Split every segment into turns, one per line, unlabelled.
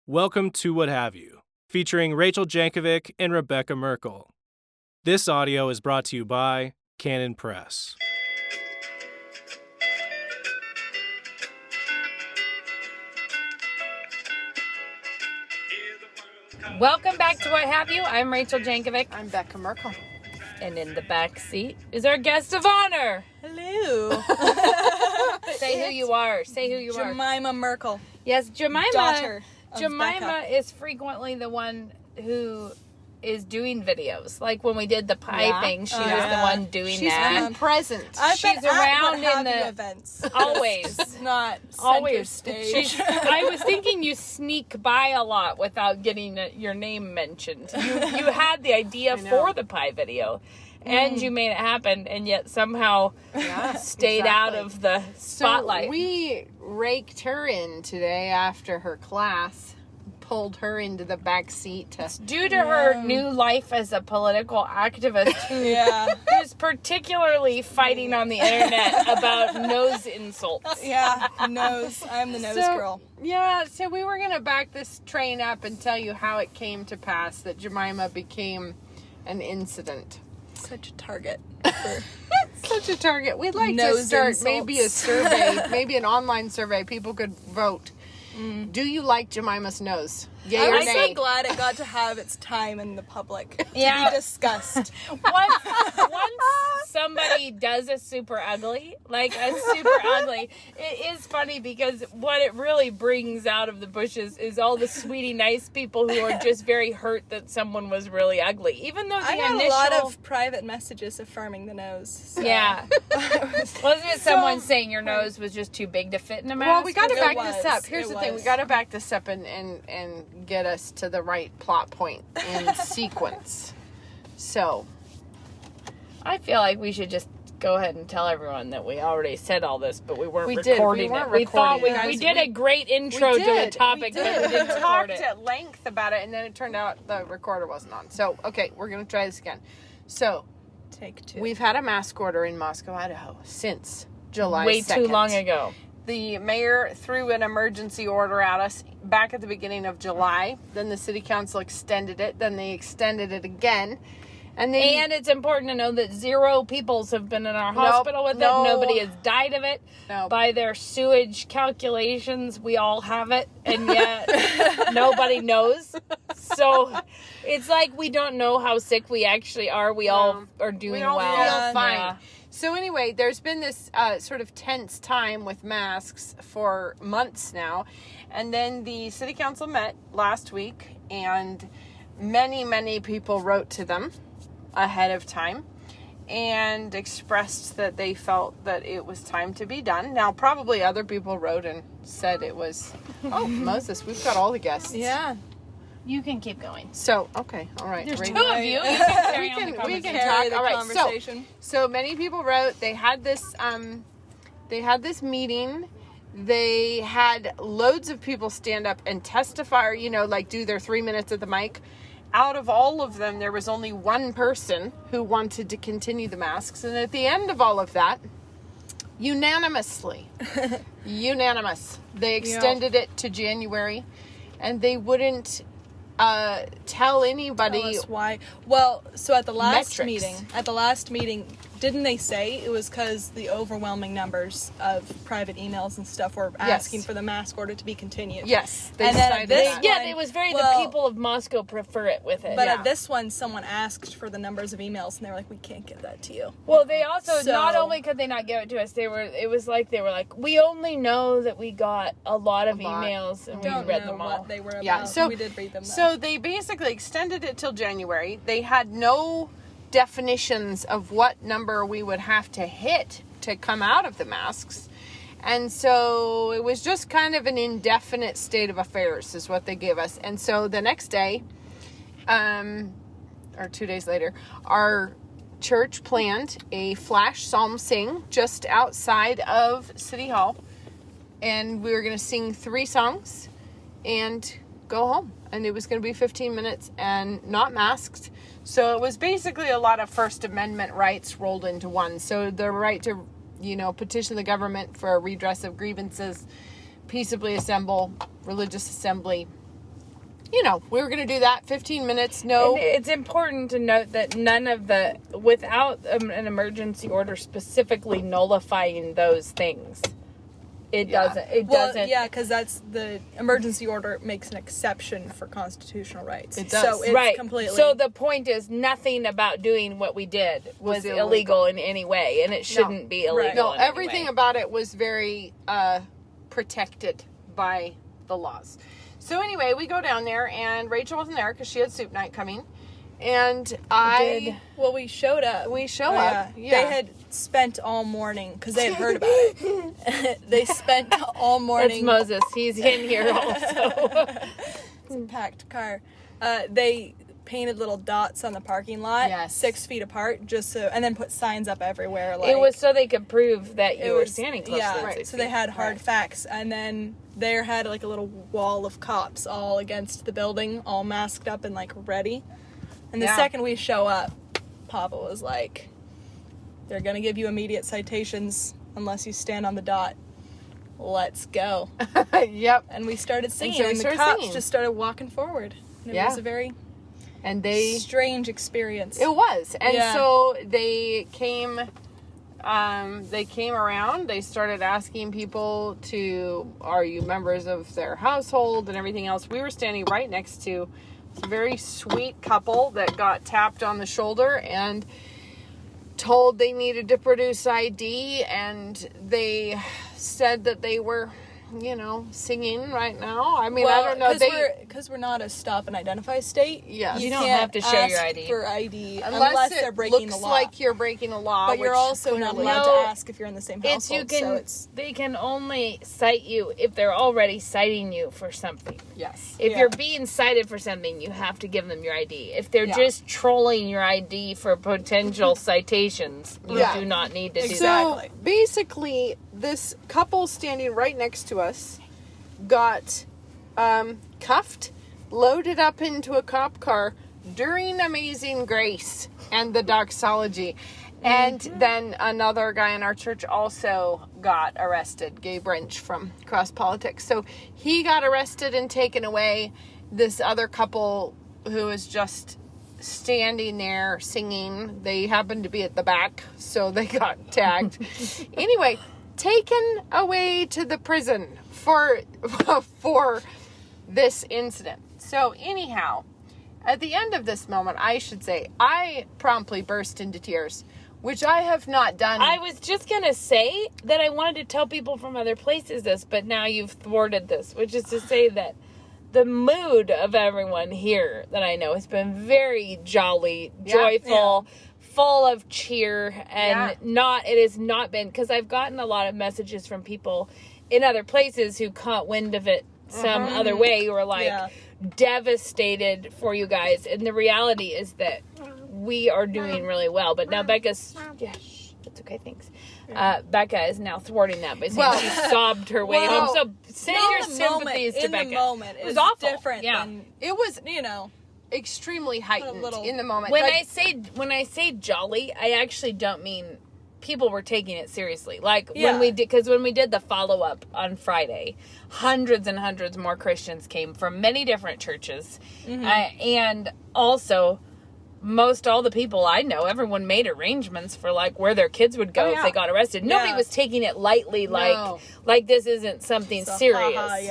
Welcome to What Have You, featuring Rachel Jankovic and Rebecca Merkel. This audio is brought to you by Canon Press.
Welcome back to What Have You. I'm Rachel Jankovic.
I'm Becca Merkel.
And in the back seat is our guest of honor.
Hello.
Say who you are. Say who you are.
Jemima Merkel.
Yes, Jemima.
Daughter of
Jemima
Becca.
is frequently the one who is doing videos. Like when we did the pie thing, she was the one doing
She's
that.
been present.
I've
She's
been
around
at
in the
events.
always.
Not
Always.
center stage.
I was thinking you sneak by a lot without getting your name mentioned. You had the idea for the pie video, and you made it happen, and yet somehow stayed out of the spotlight.
So we raked her in today after her class, pulled her into the back seat.
Due to her new life as a political activist who's particularly fighting on the internet about nose insults.
Yeah, nose. I'm the nose girl.
Yeah, so we were going to back this train up and tell you how it came to pass that Jemima became an incident.
Such a target.
Such a target. We'd like to
Nose
start
insults.
maybe a survey, maybe an online survey. People could vote. Do you like Jemima's nose? Yay or
I'm
nay?
so glad it got to have its time in the public to
Yeah.
be discussed.
Once somebody does a super ugly, it is funny because what it really brings out of the bushes is all the sweetie nice people who are just very hurt that someone was really ugly. Even though the
I got
initial...
a lot of private messages affirming the nose. So.
Yeah. Wasn't it someone saying your nose was just too big to fit in a mask?
Well, we got to
It
back
was.
this up. Here's
It
the thing. We
was.
got to back this up and get us to the right plot point in sequence. So,
I feel like we should just go ahead and tell everyone that we already said all this, but we weren't
We did. We
recording
weren't
it. We thought
recording it.
we did a great intro
we
to
did.
the topic,
We
but we
did.
didn't
We
record
talked
it.
at length about it, and then it turned out the recorder wasn't on. So, okay, we're going to try this again. So,
Take two.
we've had a mask order in Moscow, Idaho since July 2nd.
Way too long ago.
The mayor threw an emergency order at us back at the beginning of July. Then the city council extended it. Then they extended it again. And
it's important to know that 0 peoples have been in our hospital with it. Nobody has died of it.
Nope.
By their sewage calculations, we all have it, and yet nobody knows. So it's like we don't know how sick we actually are. We all are doing
we all
well.
feel fine.
Yeah.
So anyway, there's been this sort of tense time with masks for months now. And then the city council met last week, and many, many people wrote to them ahead of time and expressed that they felt that it was time to be done. Now, probably other people wrote and said it was, Moses, we've got all the guests.
Yeah.
You can keep going.
So, okay, all right.
There's
Rachel.
2 of you. You can carry on the
we can
conversation.
Carry
talk.
the
All right,
conversation.
So many people wrote. They had this meeting. They had loads of people stand up and testify, or, like do their 3 minutes at the mic. Out of all of them, there was only one person who wanted to continue the masks. And at the end of all of that, unanimous, they extended it to January, and they wouldn't tell anybody.
Tell us why. Well, so at the last
Metrics.
meeting, didn't they say it was because the overwhelming numbers of private emails and stuff were asking for the mask order to be continued?
Yes, they
And then
decided
this-
that.
Yeah, it was the people of Moscow prefer it with it.
But
Yeah.
at this one, someone asked for the numbers of emails, and they were like, "We can't give that to you."
Well, they also,
So-
not only could they not give it to us, they were like, we only know that we got a lot of emails and we
Don't
read
know
them all.
what they were about.
Yeah, so
we did read them. Though.
So they basically extended it till January. They had no definitions of what number we would have to hit to come out of the masks. And so it was just kind of an indefinite state of affairs is what they gave us. And so the next day, or 2 days later, our church planned a flash psalm sing just outside of City Hall. And we were going to sing 3 songs and go home. And it was going to be 15 minutes and not masked. So it was basically a lot of First Amendment rights rolled into one. So the right to, petition the government for a redress of grievances, peaceably assemble, religious assembly, you know, we were going to do that 15 minutes. No.
And it's important to note that without an emergency order specifically nullifying those things, it doesn't.
Yeah, because that's the emergency order makes an exception for constitutional rights.
It does.
So it's
right.
completely.
So the point is, nothing about doing what we did was illegal in any way, and it shouldn't be illegal.
Right.
No,
in any
everything
way.
about it was very protected by the laws. So anyway, we go down there, and Rachel wasn't there because she had soup night coming. And
we showed up.
We show up.
They had spent all morning, because they had heard about it. They spent all morning.
That's Moses. He's in here also.
It's a packed car. They painted little dots on the parking lot, 6 feet apart, and then put signs up everywhere. Like,
it was so they could prove that you were standing close.
Yeah,
to
right. So they had hard facts, and then they had like a little wall of cops all against the building, all masked up and like ready. And the second we show up, Papa was like, "They're gonna give you immediate citations unless you stand on the dot. Let's go."
Yep.
And we started singing,
And
and,
so we
the
started
cops
singing.
just started walking forward. And it was a very strange experience.
It was. And
Yeah.
so they came around, they started asking people are you members of their household and everything else. We were standing right next to a very sweet couple that got tapped on the shoulder and told they needed to produce ID, and they said that they were, singing right now. I mean, I don't know.
Because we're not a stop and identify state.
Yes.
You don't
can't
have to show your
ask
ID.
for ID
unless
they're breaking the
looks
law.
like you're breaking a law.
But you're
which
also not
clearly-
allowed
No,
to ask if you're in the same household.
They can only cite you if they're already citing you for something.
Yes.
If you're being cited for something, you have to give them your ID. If they're
Yeah.
just trolling your ID for potential citations, you
Yeah.
do not need to do that.
Exactly.
So basically, this couple standing right next to us got cuffed, loaded up into a cop car during Amazing Grace and the doxology. And then another guy in our church also got arrested, Gabe Wrench from Cross Politics. So he got arrested and taken away. This other couple who was just standing there singing, they happened to be at the back, so they got tagged. Anyway, taken away to the prison for this incident. So anyhow, at the end of this moment, I should say, I promptly burst into tears, which I have not done.
I was just going to say that I wanted to tell people from other places this, but now you've thwarted this, which is to say that the mood of everyone here that I know has been very jolly, joyful, full of cheer, and it has not been, because I've gotten a lot of messages from people in other places who caught wind of it some other way, who are like devastated for you guys. And the reality is that we are doing really well. But now Becca's, that's okay, thanks. Becca is now thwarting that by saying she sobbed her way home. So send your sympathies to Becca.
In the moment,
it was awful.
Different than,
it was, extremely heightened in the moment.
When I say jolly, I actually don't mean people were taking it seriously. Like when we did the follow up on Friday, hundreds and hundreds more Christians came from many different churches, and also most all the people I know, everyone made arrangements for like where their kids would go if they got arrested. Nobody was taking it lightly, like this isn't something serious.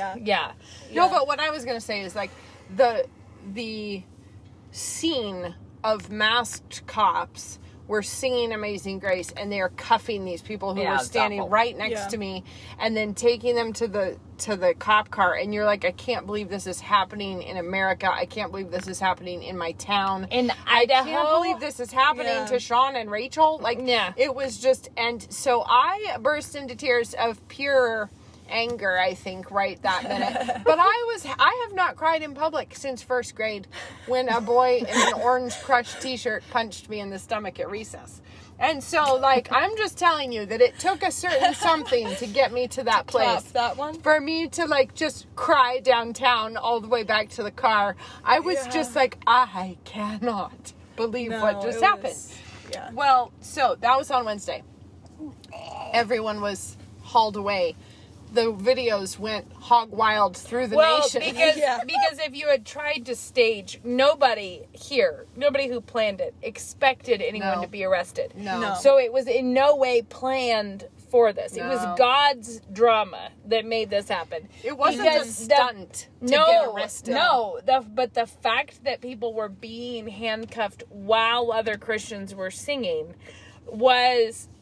No, but what I was gonna say is like the scene of masked cops were singing Amazing Grace, and they are cuffing these people who were standing right next to me, and then taking them to the cop car, and you're like, I can't believe this is happening in America. I can't believe this is happening in my town.
In Idaho.
I can't believe this is happening to Sean and Rachel. Like, it was just, and so I burst into tears of pure anger, I think, right that minute. But I have not cried in public since first grade when a boy in an orange Crush t-shirt punched me in the stomach at recess. And so, like, I'm just telling you that it took a certain something to get me to that place.
That one?
For me to, like, just cry downtown all the way back to the car. I was just like, I cannot believe what just happened. Well, so that was on Wednesday. Everyone was hauled away. the videos went hog wild through the nation.
Because if you had tried to stage, nobody who planned it expected anyone to be arrested.
No.
So it was in no way planned for this. It was God's drama that made this happen.
It wasn't a stunt to get arrested.
No, but the fact that people were being handcuffed while other Christians were singing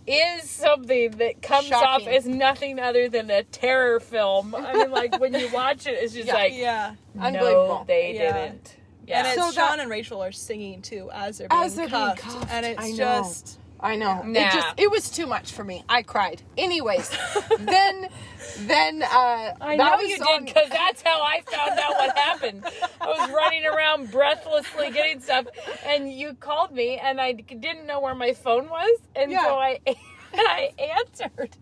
is something that comes off as nothing other than a terror film. I mean, like, when you watch it, it's just
unbelievable.
No, they didn't. Yeah.
And it's Sean and Rachel are singing too as they're being cuffed. And it's just...
I know.
Nah.
It was too much for me. I cried. Anyways, then
I know you did, because that's how I found out what happened. I was running around breathlessly getting stuff, and you called me, and I didn't know where my phone was, and so I answered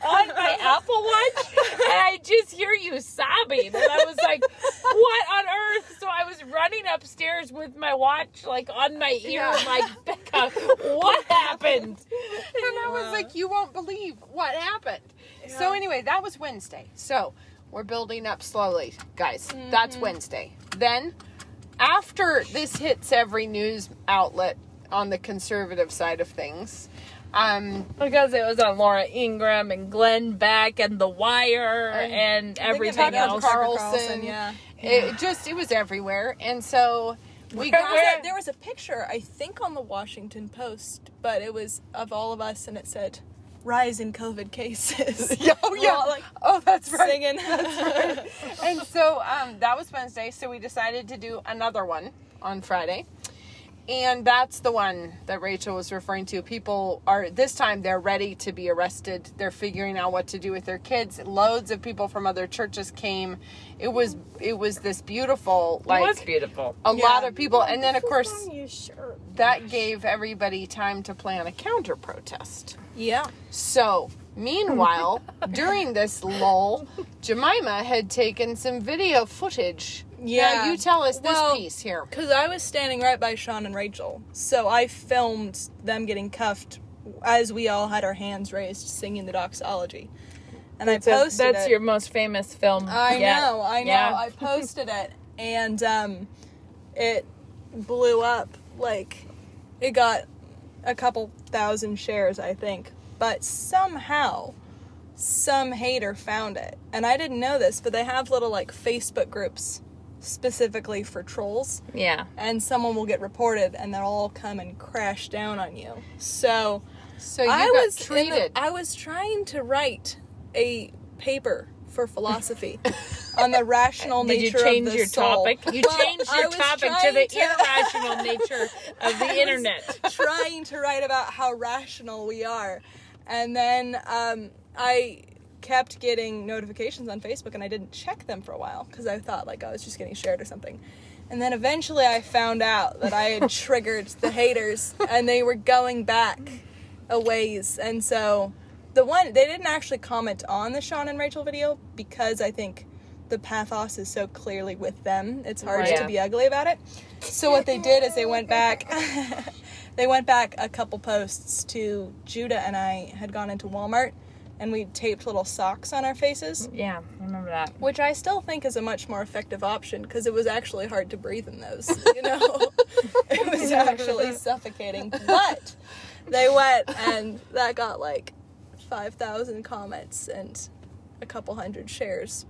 on my Apple Watch, and I just hear you sobbing, and I was like, what on earth? So I was running upstairs with my watch, like, on my ear, like, Becca, what happened?
And I was like, you won't believe what happened. Yeah. So anyway, that was Wednesday. So we're building up slowly, guys. Mm-hmm. That's Wednesday. Then, after this hits every news outlet on the conservative side of things,
because it was on Laura Ingraham and Glenn Beck and The Wire and everything else.
Carlson. It was everywhere. And so
there was a picture, I think, on the Washington Post, but it was of all of us, and it said, "Rise in COVID cases."
That's right.
Singing.
That's right. And so that was Wednesday, so we decided to do another one on Friday. And that's the one that Rachel was referring to. People this time they're ready to be arrested. They're figuring out what to do with their kids. Loads of people from other churches came. It was this beautiful,
it was beautiful.
A lot of people. And then, of course, that gave everybody time to plan a counter protest.
Yeah.
So, meanwhile, during this lull, Jemima had taken some video footage. Yeah. Now, you tell us this piece here.
Because I was standing right by Sean and Rachel. So I filmed them getting cuffed as we all had our hands raised singing the doxology. And I posted it.
That's your most famous film
I know.
Yeah.
I posted it. And it blew up. Like, it got a couple thousand shares, I think. But somehow, some hater found it. And I didn't know this, but they have little, like, Facebook groups specifically for trolls.
Yeah.
And someone will get reported, and they'll all come and crash down on you. So
you got treated.
I was trying to write a paper for philosophy on the rational nature of the soul.
Did you change your topic? You changed your topic to the irrational nature of the internet.
Trying to write about how rational we are. And then I kept getting notifications on Facebook, and I didn't check them for a while because I thought, like, I was just getting shared or something. And then eventually I found out that I had triggered the haters, and they were going back a ways. And so they didn't actually comment on the Sean and Rachel video because I think the pathos is so clearly with them. It's hard to be ugly about it. So what they did is they went back a couple posts to Judah and I had gone into Walmart, and we taped little socks on our faces.
Yeah, I remember that.
Which I still think is a much more effective option, because it was actually hard to breathe in those, you know? It was actually suffocating. But they went, and that got like 5,000 comments and a couple hundred shares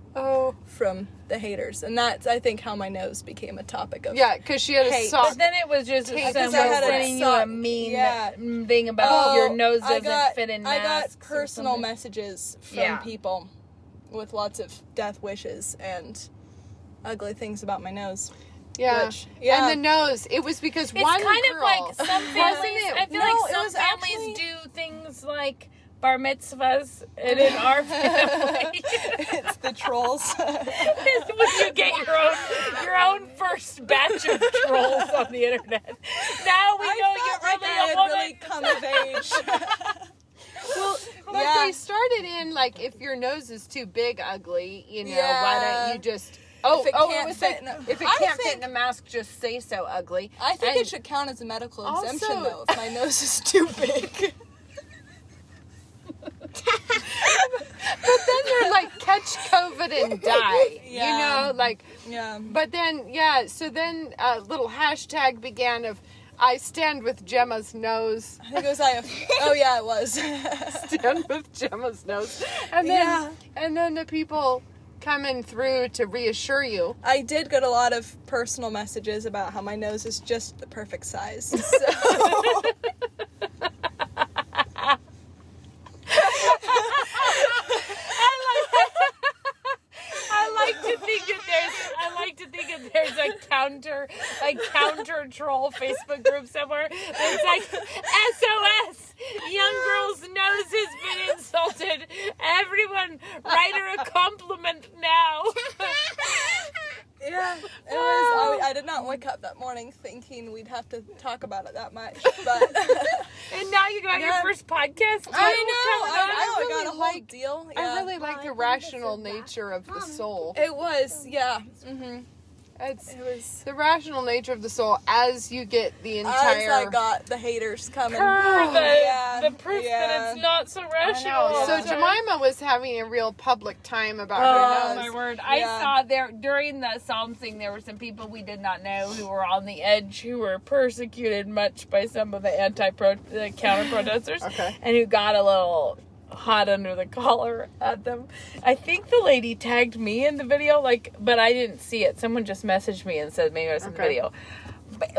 from the haters. And that's, I think, how my nose became a topic of
because she had a sock.
But then it was just someone sending you a mean thing about your nose doesn't fit in masks.
I got personal messages from people with lots of death wishes and ugly things about my nose.
Yeah. And the nose, it was because one
It's kind
girl,
of like some families, I feel like some families do things like bar mitzvahs, and in our family
it's the trolls.
It's when you get your own first batch of trolls on the internet. Now we know you're really a woman.
Really come of age.
Well, but they started in, like, if your nose is too big, ugly, you know, why don't you just... if it can't fit in a mask, just say so ugly.
I think it should count as a medical exemption, though, if my nose is too big.
But then they're like, catch COVID and die.
Yeah.
You know, like.
Yeah.
But then, yeah, so then a little hashtag began of, I stand with Gemma's nose.
I think it was oh yeah, it was.
Stand with Gemma's nose. And then, and then the people coming through to reassure you.
I did get a lot of personal messages about how my nose is just the perfect size. So.
I like to think that there's a counter troll Facebook group somewhere that's like, SOS, young girl's nose has been insulted. Everyone write her a compliment now.
Yeah, it was. I did not wake up that morning thinking we'd have to talk about it that much, but.
And now you got your first podcast.
I got a whole deal. Yeah.
I really like the rational nature of the soul.
It was, yeah.
It was the rational nature of the soul as you get the entire.
As I got the haters coming.
The proof that it's not so rational.
So Jemima was having a real public time about her
Oh
nose.
my word! I saw there during the Psalm thing, there were some people we did not know who were on the edge, who were persecuted much by some of the counter protesters, and who got a little hot under the collar at them. I think the lady tagged me in the video, but I didn't see it. Someone just messaged me and said maybe it was in the video.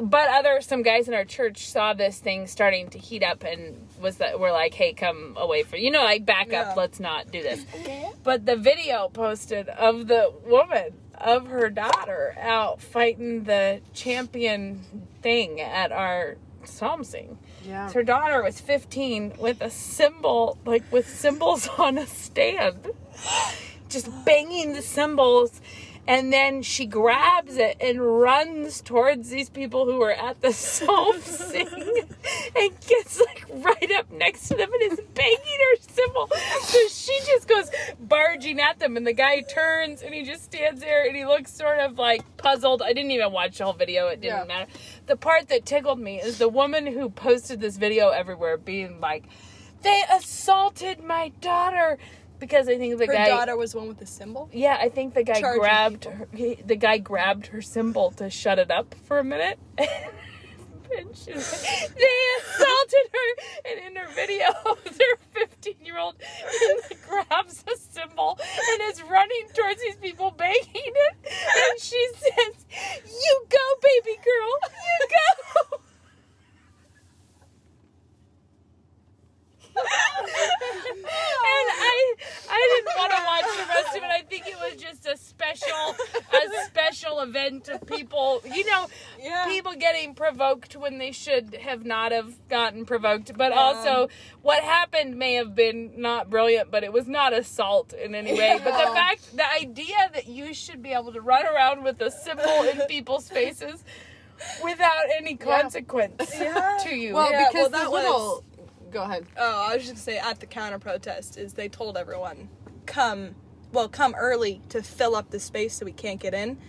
But some guys in our church saw this thing starting to heat up and were like, hey, come away back up, let's not do this. But the video posted of the woman, of her daughter out fighting the champion thing at our psalm sing.
Yeah.
So her daughter was 15 with a cymbal, with cymbals on a stand, just banging the cymbals. And then she grabs it and runs towards these people who are at the psalm sing and gets right up next to them and is banging her cymbal. So she just goes barging at them, and the guy turns and he just stands there and he looks sort of puzzled. I didn't even watch the whole video. It didn't matter. The part that tickled me is the woman who posted this video everywhere being like, they assaulted my daughter. Because I think her
daughter was the one with the cymbal?
Yeah, I think the guy grabbed her cymbal to shut it up for a minute. And she's like, they assaulted her. And in her video, their 15-year-old grabs a cymbal and is running towards these people banging it. And she says, you go, baby girl. You go. And I didn't want to watch the rest of it. I think it was just a special event of people, people getting provoked when they should have not have gotten provoked. But also, what happened may have been not brilliant, but it was not assault in any way. But the idea that you should be able to run around with a cymbal in people's faces without any consequence to you.
Well, because that little... Go ahead.
Oh, I was just going to say, at the counter-protest, is they told everyone, come early to fill up the space so we can't get in,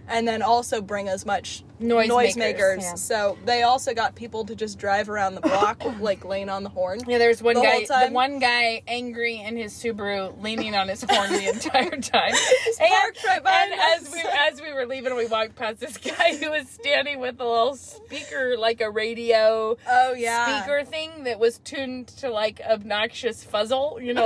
and then also bring as much noisemakers. Yeah. So they also got people to just drive around the block, laying on the horn.
Yeah, there's one guy angry in his Subaru, leaning on his horn the entire time. As we were leaving, we walked past this guy who was standing with a little speaker, a radio speaker thing that was tuned to obnoxious fuzzle, and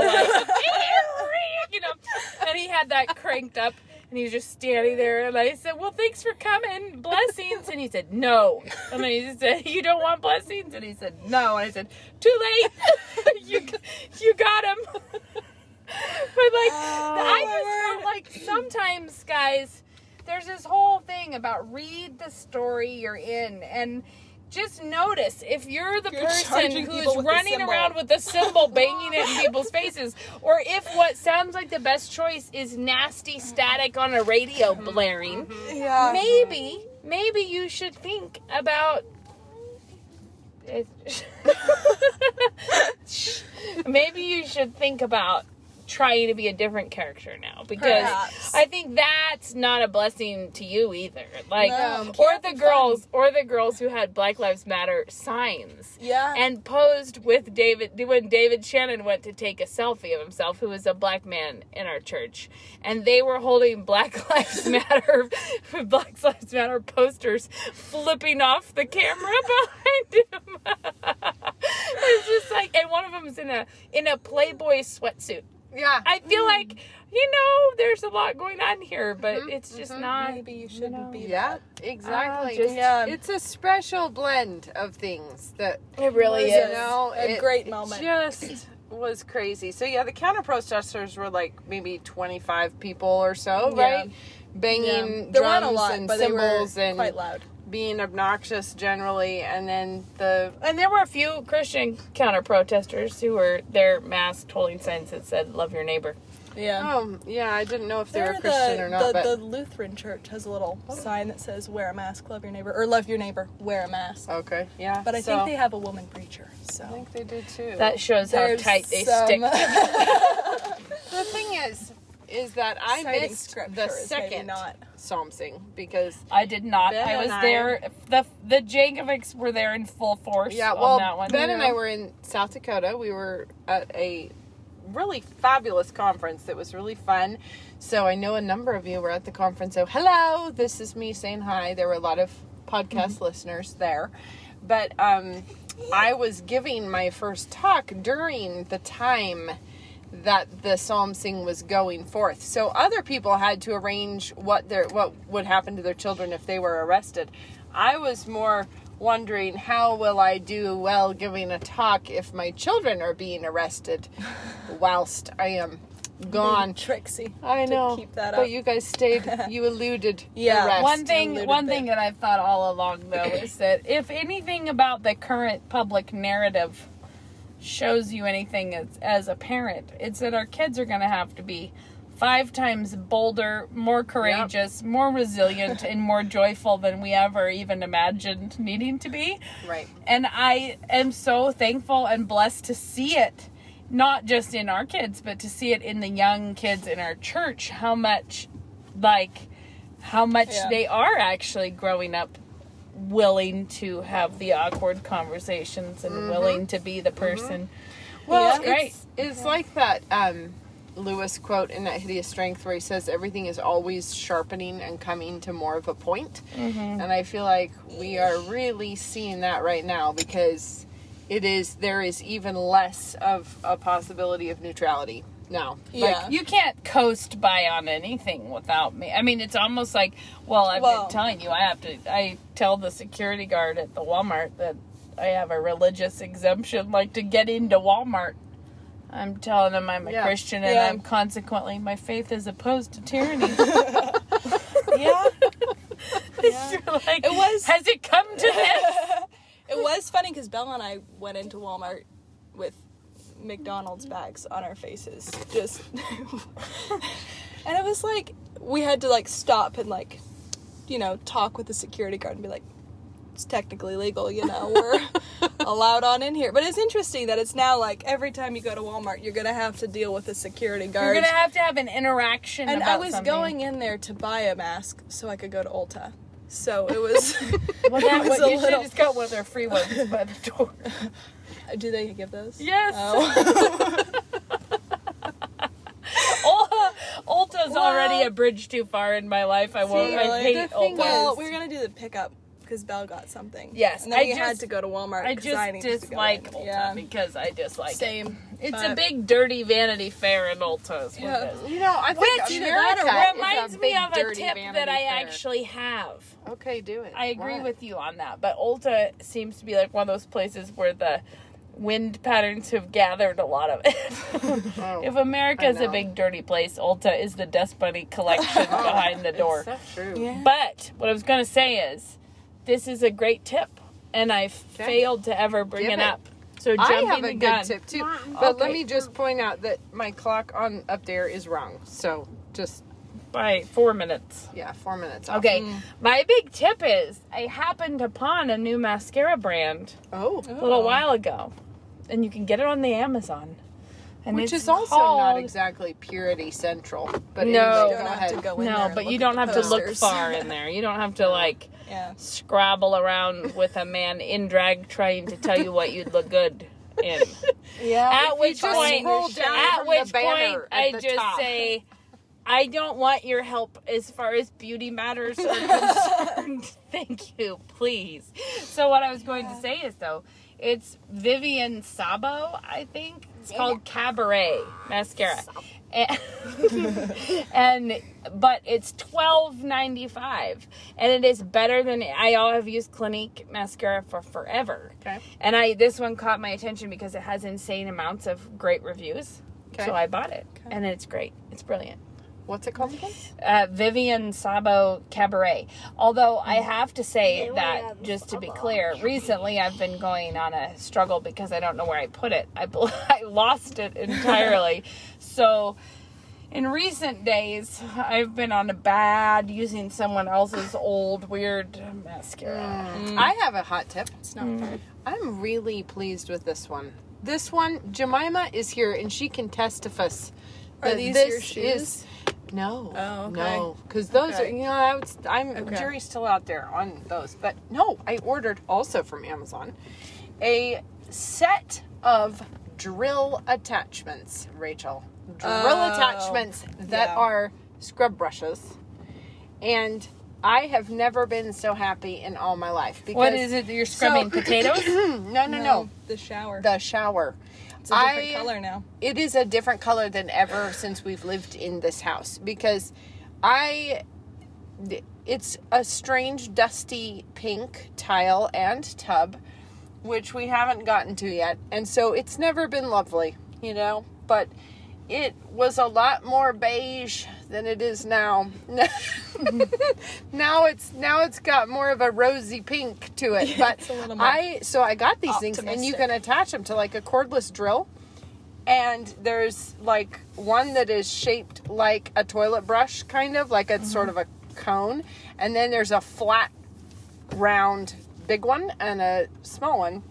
he had that cranked up. And he was just standing there, and I said, well, thanks for coming, blessings. And he said, no. And then he said, you don't want blessings? And he said, no. And I said, too late. you got him. But I just felt sometimes, guys, there's this whole thing about read the story you're in, and just notice if you're the person who's running around with a cymbal banging it in people's faces, or if what sounds like the best choice is nasty static on a radio blaring, maybe you should think about trying to be a different character now, because
Perhaps.
I think that's not a blessing to you either. Like,
No,
or the girls who had Black Lives Matter signs.
Yeah.
And posed with David when David Shannon went to take a selfie of himself, who was a black man in our church, and they were holding Black Lives Matter posters, flipping off the camera behind him. It's just like, and one of them is in a Playboy sweatsuit.
Yeah.
I feel like, there's a lot going on here, but it's just not.
Maybe you shouldn't be
Yeah,
that.
exactly.
just-
It's a special blend of things that
It really
Was
is.
a great moment.
Just was crazy. So yeah, the counter protesters were like maybe 25 people or so,
Yeah.
right? Banging
There weren't
drums
a lot,
and
but they were
cymbals and
quite loud.
being obnoxious generally, and then
And there were a few Christian counter protesters who were there masked, holding signs that said "Love your neighbor."
Yeah.
I didn't know if they were
There,
Christian or not, but
the Lutheran church has a little sign that says "Wear a mask, love your neighbor," or "Love your neighbor, wear a mask."
okay, yeah.
But I think they have a woman preacher, so
I think they did too.
That shows how
there's
tight they
some-
stick.
The thing is that I
Citing
missed
scripture
the
is maybe
second
not.
psalm sing because
I did not.
Ben
I was
and
there. The Jankovics were there in full force.
yeah,
on
well,
that one.
Ben and I were in South Dakota. We were at a really fabulous conference that was really fun. So I know a number of you were at the conference. So hello, this is me saying hi. There were a lot of podcast listeners there, but I was giving my first talk during the time that the psalm sing was going forth. So other people had to arrange what would happen to their children if they were arrested. I was more wondering, how will I do well giving a talk if my children are being arrested whilst I am gone?
Trixie.
I know,
To keep that
but
up.
you guys stayed. You eluded
Yeah,
arrest.
One thing
Eluded
that I've thought all along, though, is that if anything about the current public narrative shows you anything as a parent, it's that our kids are going to have to be 5 times bolder, more courageous, more resilient, and more joyful than we ever even imagined needing to be.
Right.
And I am so thankful and blessed to see it, not just in our kids, but to see it in the young kids in our church, how much
Yeah.
they are actually growing up willing to have the awkward conversations and willing to be the person.
Well,
Yeah. Great.
it's like that Lewis quote in That Hideous Strength where he says everything is always sharpening and coming to more of a point. And I feel like we are really seeing that right now, because there is even less of a possibility of neutrality now.
Yeah.
You can't coast by on anything without me. I mean, it's almost like, I've been telling you, I tell the security guard at the Walmart that I have a religious exemption, like to get into Walmart. I'm telling him I'm a Christian, and I'm consequently, my faith is opposed to tyranny.
Yeah.
You're like, has it come to this?
It was funny because Bella and I went into Walmart with McDonald's bags on our faces, just and it was like we had to stop and talk with the security guard and be like, it's technically legal, we're allowed on in here. But it's interesting that it's now every time you go to Walmart, you're gonna have to deal with a security guard.
You're gonna have to have an interaction.
And
about
I was
something.
going in there to buy a mask so I could go to Ulta. So it was.
Well,
it was
you should have just got one of their free ones by the door.
Do they give those?
Yes.
Oh.
Ulta's already a bridge too far in my life. I won't. I hate
the thing
Ulta.
Well, we were gonna do the pickup because Belle got something.
Yes,
and then
I
we
just-
had to go to Walmart.
I
'cause
just
needed to go
dislike
in.
Ulta
Yeah,
because I dislike
same.
it. It's
But-
a big dirty Vanity Fair in Ulta. Is what
Yeah.
it is.
I think
Which
America
reminds
is
me
big,
of a
dirty
tip
Vanity
that I
Fair.
actually have.
Okay, do it.
I agree
What?
with you on that, but Ulta seems to be one of those places where the wind patterns have gathered a lot of it.
Oh,
If America is
I
a
know.
big dirty place, Ulta is the Dust Bunny collection behind the door.
It's so true.
Yeah.
But what I was going to say is, this is a great tip, and I failed to ever bring
Give
it
it.
up. So
I
jumping
have
the
a
gun.
good tip too, but let
Okay.
me just point out that my clock on up there is wrong. So just
By 4 minutes.
4 minutes. Off.
Okay, my big tip is I happened upon a new mascara brand
Oh.
a little while ago, and you can get it on the Amazon. And
Which
it's
is also
called...
not exactly Purity Central. But
No.
anyway,
You
go
don't have
ahead.
to go in there
No,
and
but
look
you
at
don't
the
have to look
posters.
far in there. You don't have to, like,
Yeah.
scrabble around with a man in drag trying to tell you what you'd look good in.
Yeah.
At which point,
scroll down
at
from
which
the banner
point,
at
I
the
just
top.
say, I don't want your help as far as beauty matters are concerned. Thank you, please. So what I was going to say is, though, it's Vivian Sabo, I think. It's called Cabaret Mascara. But it's $12.95, and it is better than I have used Clinique mascara for forever.
Okay.
And this one caught my attention because it has insane amounts of great reviews.
Okay.
So I bought it, and it's great. It's brilliant.
What's it called again?
Vivian Sabo Cabaret. Although I have to say that, just to be clear, recently I've been going on a struggle because I don't know where I put it. I lost it entirely. So in recent days, I've been on a bad using someone else's old weird mascara.
I have a hot tip.
It's not fun.
I'm really pleased with this one. This one, Jemima is here, and she can testify.
Are these
this
your shoes?
Is, no.
Oh, okay.
No. Because those
Okay.
are, I'm
Okay.
jury's still out there on those. But no, I ordered also from Amazon a set of drill attachments, Rachel. Drill attachments that
yeah.
are scrub brushes. And I have never been so happy in all my life. Because,
What is it that you're scrubbing? Potatoes?
No.
The shower.
The shower.
It's a different color now.
It is a different color than ever since we've lived in this house because it's a strange dusty pink tile and tub, which we haven't gotten to yet. And so it's never been lovely, but it was a lot more beige than it is now. Now it's got more of a rosy pink to it. But
It's a little more
I got these things, and you can attach them to like a cordless drill. And there's like one that is shaped like a toilet brush, kind of like it's sort of a cone. And then there's a flat, round, big one and a small one.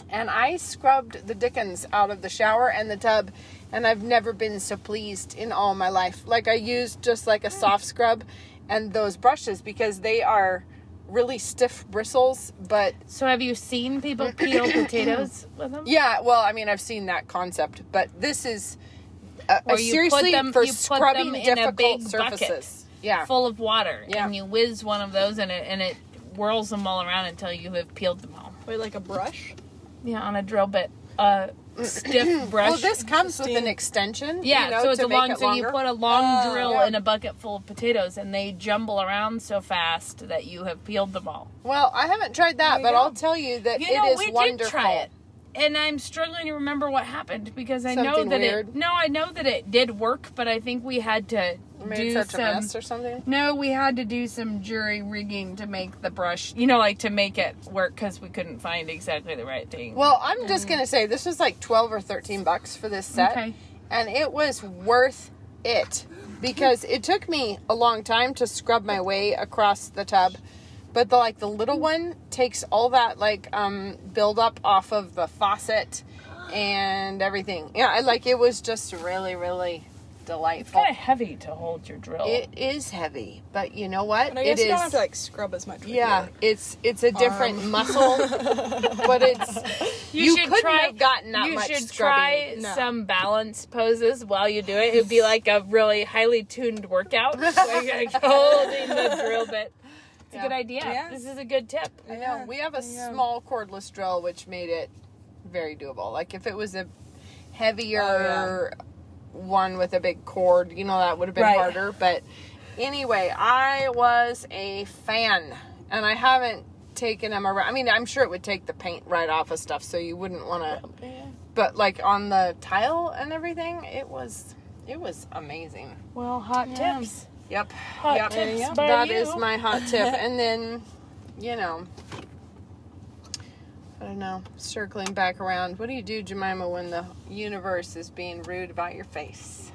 And I scrubbed the dickens out of the shower and the tub, and I've never been so pleased in all my life. Like I used just like a soft scrub and those brushes because they are really stiff bristles, but
So have you seen people peel potatoes with them?
yeah, well, I mean, I've seen that concept, but this is
Or you
seriously
put them,
for
you put
scrubbing
them in a
difficult
big
surfaces.
bucket
Yeah.
full of water,
Yeah.
and you whiz one of those in it, and it whirls them all around until you have peeled them all.
Wait, like a brush?
Yeah, on a drill bit, stiff brush.
Well, this comes with an extension.
Yeah, so it's
to
a
make
long.
it
So you
longer.
put a long drill
yeah.
in a bucket full of potatoes, and they jumble around so fast that you have peeled them all.
Well, I haven't tried that, but I'll tell you that
You know,
it is
we
wonderful.
did try it, and I'm struggling to remember what happened because I know
Something
that
weird?
I know that it did work, but I think we had to
Made
do
such
some.
a mess or something.
No, we had to do some jury rigging to make the brush, like to make it work because we couldn't find exactly the right thing.
Well, I'm just gonna say this was like $12 or $13 for this set,
Okay.
and it was worth it because it took me a long time to scrub my way across the tub, but the little one takes all that build up off of the faucet and everything. Yeah, it was just really, really delightful.
Kind of heavy to hold your drill.
It is heavy, but you know what?
And I guess
it
you don't
is.
have to scrub as much with
Yeah,
your
it's a different muscle, but you
should
couldn't have gotten that much
You should
scrubbing.
try some balance poses while you do it. It would be like a really highly tuned workout, like holding the drill bit. It's a good idea.
Yeah.
This is a good tip.
I know. We have a small cordless drill, which made it very doable. Like if it was a heavier one with a big cord, that would have been harder. But anyway, I was a fan, and I haven't taken them around. I mean, I'm sure it would take the paint right off of stuff, so you wouldn't want to. But on the tile and everything, it was amazing.
Well, hot tips.
Yep.
Hot tips by
That
you.
is my hot tip. And then, I don't know, circling back around. What do you do, Jemima, when the universe is being rude about your face?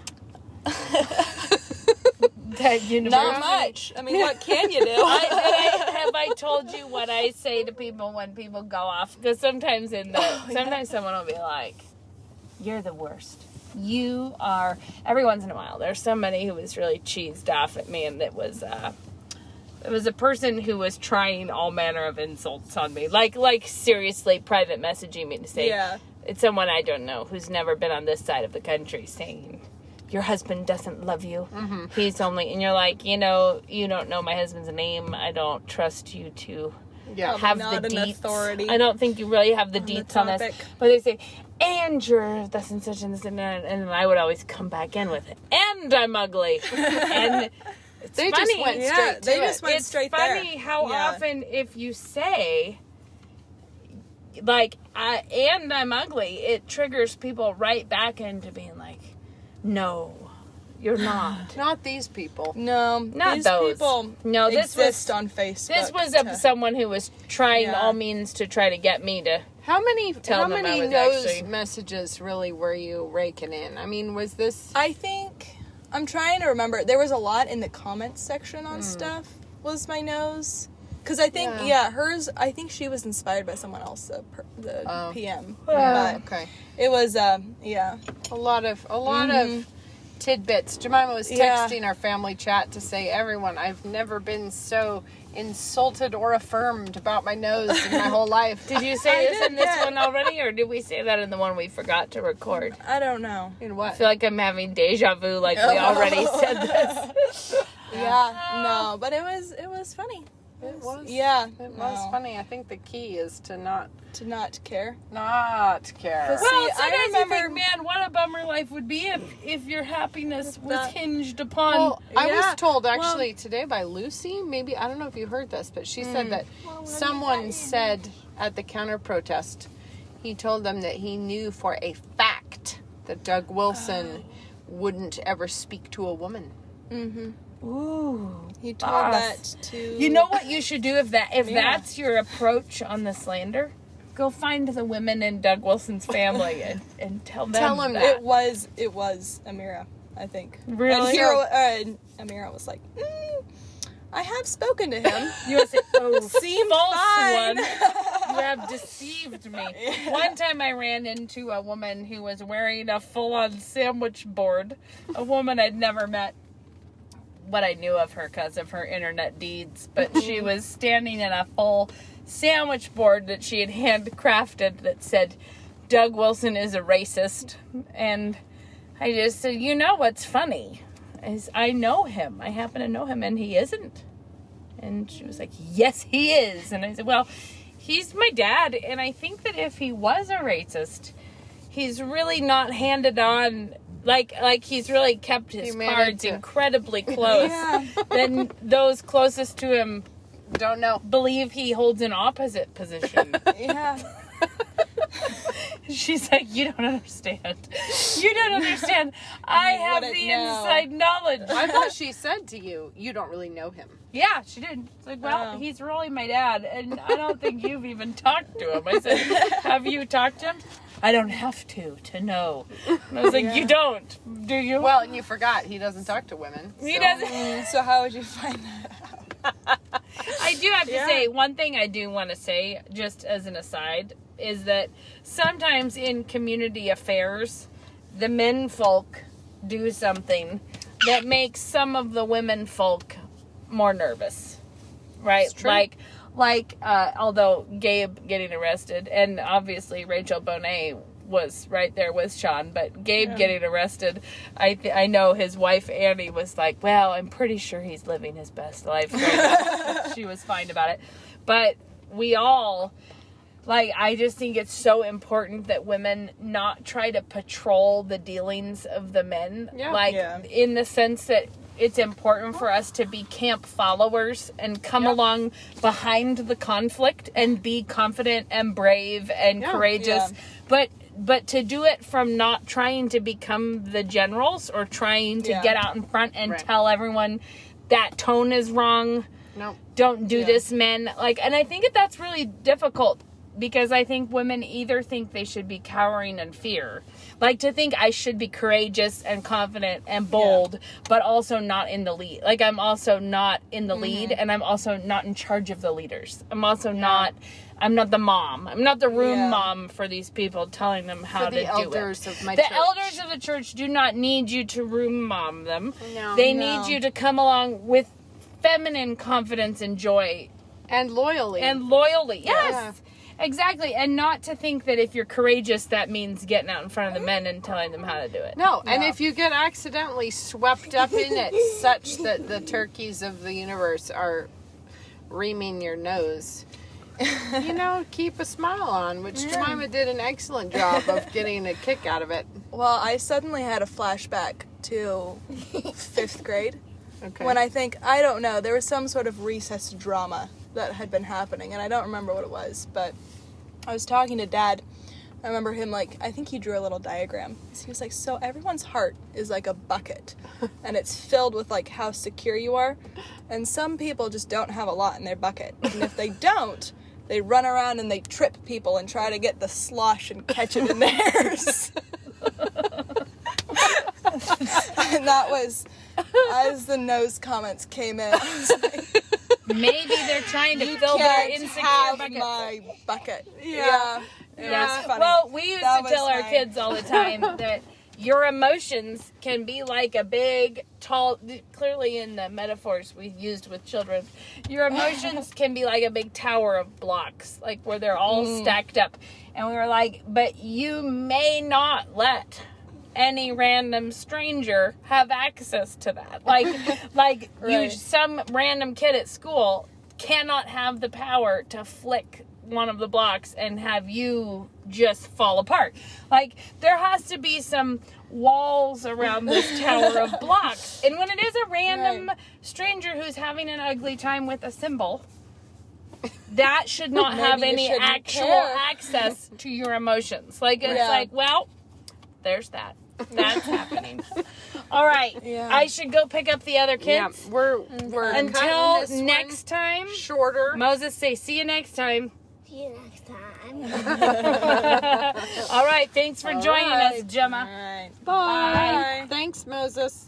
That universe.
Not much. I mean, what can you do?
Have I told you what I say to people when people go off? Because sometimes someone will be like, "You're the worst." You are, every once in a while, there's somebody who was really cheesed off at me, and it was a person who was trying all manner of insults on me. Like seriously private messaging me to say, it's someone I don't know who's never been on this side of the country saying, your husband doesn't love you. Mm-hmm. He's only, and you're like, you don't know my husband's name. I don't trust you to have the deets. Authority. I don't think you really have the deets on this. But they say, and you're this and such and this and that. And I would always come back in with it. And I'm ugly. And it's funny.
Just went straight to
just went straight there.
It's funny how often if you say, like, and I'm ugly, it triggers people right back into being like, no, you're not.
Not these people.
No,
not
these
those
people.
No, this
exist
was
on Facebook.
This was someone who was trying all means to try to get me to.
How many
nose
messages really were you raking in? I mean, was this?
I think I'm trying to remember. There was a lot in the comments section on stuff. Was my nose? Because I think hers. I think she was inspired by someone else. The PM. But
okay.
It was a
lot of tidbits. Jemima was texting our family chat to say, everyone, I've never been so insulted or affirmed about my nose in my whole life.
Did you say this in this one already, or did we say that in the one we forgot to record?
I don't know.
In what?
I feel like I'm having deja vu, like we already said this.
No, but it was funny.
It was.
Yeah.
It was funny. I think the key is to not
care.
Not care.
Well, sometimes you think, man, what a bummer life would be if your happiness was hinged upon.
Well, I was told actually today by Lucy, maybe, I don't know if you heard this, but she said that someone said at the counter protest, he told them that he knew for a fact that Doug Wilson wouldn't ever speak to a woman.
Mm-hmm.
Ooh,
he told that to.
You know what you should do if that's your approach on the slander? Go find the women in Doug Wilson's family and tell them.
Tell them
that.
It was Amira, I think.
Really?
And Amira was like, I have spoken to him.
You would say,
seems
false
fine.
One. You have deceived me. Yeah. One time I ran into a woman who was wearing a full-on sandwich board. A woman I'd never met. What I knew of her because of her internet deeds, but she was standing in a full sandwich board that she had handcrafted that said, Doug Wilson is a racist. And I just said, what's funny is I know him. I happen to know him, and he isn't. And she was like, yes, he is. And I said, well, he's my dad, and I think that if he was a racist, he's really not handed on. Like he's really kept his cards incredibly close. Then those closest to him
don't know.
Believe he holds an opposite position.
Yeah.
She's like, you don't understand. You don't understand. I have the inside knowledge.
I thought she said to you, you don't really know him.
Yeah, she did. It's like, well, he's really my dad, and I don't think you've even talked to him. I said, have you talked to him? I don't have to know. And I was like, you don't, do you?
Well, and you forgot, he doesn't talk to women. So.
He doesn't.
So how would you find that out?
I do have to say, one thing I do want to say, just as an aside, is that sometimes in community affairs, the men folk do something that makes some of the women folk more nervous, right? Like, although Gabe getting arrested, and obviously Rachel Bonet was right there with Sean, but Gabe getting arrested, I know his wife Annie was like, well, I'm pretty sure he's living his best life right now. She was fine about it. But we all, I just think it's so important that women not try to patrol the dealings of the men. In the sense that it's important for us to be camp followers and come along behind the conflict and be confident and brave and courageous. But to do it from not trying to become the generals or trying to get out in front and tell everyone that tone is wrong.
No.
Don't do this, men. And I think that's really difficult because I think women either think they should be cowering in fear, like to think I should be courageous and confident and bold, but also not in the lead. Like I'm also not in the lead, and I'm also not in charge of the leaders. I'm also not. I'm not the mom. I'm not the room mom for these people telling them how to do it.
The elders of my
church.
church.
The elders of the church do not need you to room mom them.
No.
They need you to come along with feminine confidence and joy.
And loyally.
And loyally. Yes. Exactly. And not to think that if you're courageous, that means getting out in front of the men and telling them how to do it.
No, and if you get accidentally swept up in it such that the turkeys of the universe are reaming your nose, you know, keep a smile on, which Jemima did an excellent job of getting a kick out of it.
Well, I suddenly had a flashback to 5th grade.
Okay.
When I don't know, there was some sort of recess drama that had been happening, and I don't remember what it was, but I was talking to Dad. I remember him, like, I think he drew a little diagram. He was like, so everyone's heart is like a bucket, and it's filled with, like, how secure you are, and some people just don't have a lot in their bucket, and if they don't, they run around and they trip people and try to get the slosh and catch it in theirs. And that was, as the nose comments came in, I was like,
maybe they're trying to fill their insecure
have
bucket.
my bucket. Yeah. It was funny.
Well, we used
That
to
was
tell our
my-
kids all the time that your emotions can be like a big, tall, clearly in the metaphors we used with children, your emotions can be like a big tower of blocks, like where they're all stacked up. And we were like, but you may not let any random stranger have access to that. Like
Right.
some random kid at school cannot have the power to flick one of the blocks and have you just fall apart. Like there has to be some walls around this tower of blocks. And when it is a random stranger who's having an ugly time with a symbol, that should not have
Maybe you
any
shouldn't
actual
care.
access to your emotions. Like it's
Yeah.
like, well, there's that. That's happening. All right.
Yeah.
I should go pick up the other
Yeah,
kids.
we're
Until
cutting this
next time.
one shorter.
Moses, say, see you next time.
See you next time.
All right. Thanks for joining us,
right.
Gemma.
All right.
Bye.
Bye.
Thanks, Moses.